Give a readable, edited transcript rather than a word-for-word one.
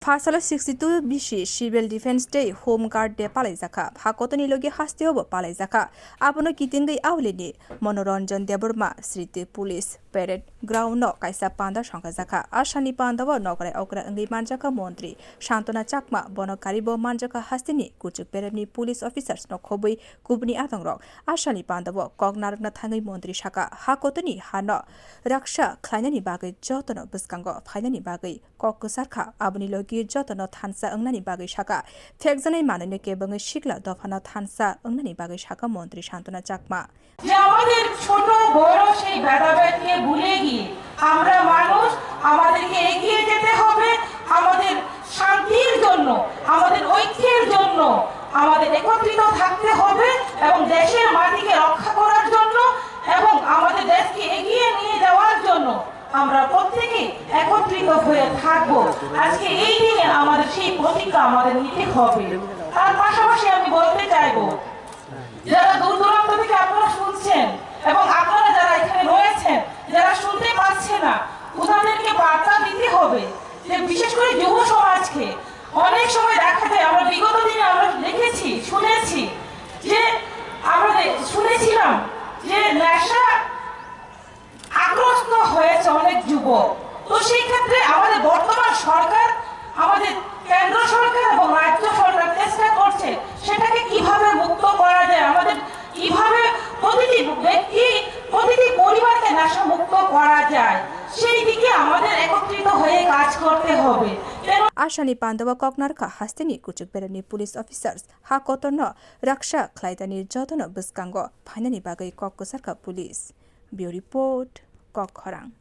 Fasala 62 bishi civil defense day home guard de palaizaka hakotoni logi hastiobo palaizaka abono kitingai awleni monoranjan deborma sriti police parade ground no kaisa panda sangkajaka ashani pandawa nokrai okra ngai manjaka montri shantona chakma bonokaribo manjaka hastini kuchuk peremni police officers no khobui kubni atangrok ashani pandawa kognarna thangai montri shaka hakotoni hano raksha khlainani bagai jotono buskango phainani bagai kokkusarkha aboni logi jotono thansa अंगनानि बागै शाखा फेकजनाय मानने केबङै शिखला दफाना थानसा अंगनानि बागै शाखा মন্ত্রী শান্তনা চাকমা যে আমাদের ছোট বড় সেই ভেদাভেদকে ভুলে গিয়ে আমরা মানুষ আমাদেরকে এগিয়ে যেতে হবে আমাদের শান্তির জন্য আমাদের ঐক্যের জন্য আমাদের একত্রিত থাকতে হবে এবং দেশের মাটিকে রক্ষা করার জন্য এবং আমাদের দেশকে এগিয়ে নিয়ে যাওয়ার জন্য আমরা প্রত্যেকই একত্রিত হয়ে থাকব আজকে এই দিনে আমাদের সেই প্রতিজ্ঞা আমাদের নিতে হবে তার পাশাপাশি আমি বলতে চাইবো যারা দূর দূরান্ত থেকে আপনারা শুনছেন এবং আপনারা যারা এখানে রয়েছেন যারা শুনতে পাচ্ছেন না ওনাদেরকে বার্তা দিতে হবে যে বিশেষ করে যুব সমাজকে অনেক সময় দেখা যায় আমরা বিগত দিনে আমরা দেখেছি শুনেছি যে আমরা শুনেছিলাম যে নেশা আগ্রস্ত হয়েছে অনেক যুবক তো সেই ক্ষেত্রে আমাদের বর্তমান সরকার আমাদের কেন্দ্র সরকার এবং রাজ্য সরকার চেষ্টা করছে সেটাকে কিভাবে মুক্ত করা যায় আমাদের কিভাবে প্রতিটি ব্যক্তি প্রতিটি পরিবারকে নেশা মুক্ত করা যায় সেই দিকে আমাদের একত্রিত হয়ে কাজ করতে হবে Ashani Pandawa Koknarka Hastini Kuchuk Berani police officers Hakotono Raksha Klaidani Jotono Buskango Panani Bagai Kokosarka police. Bureau report Kokharang.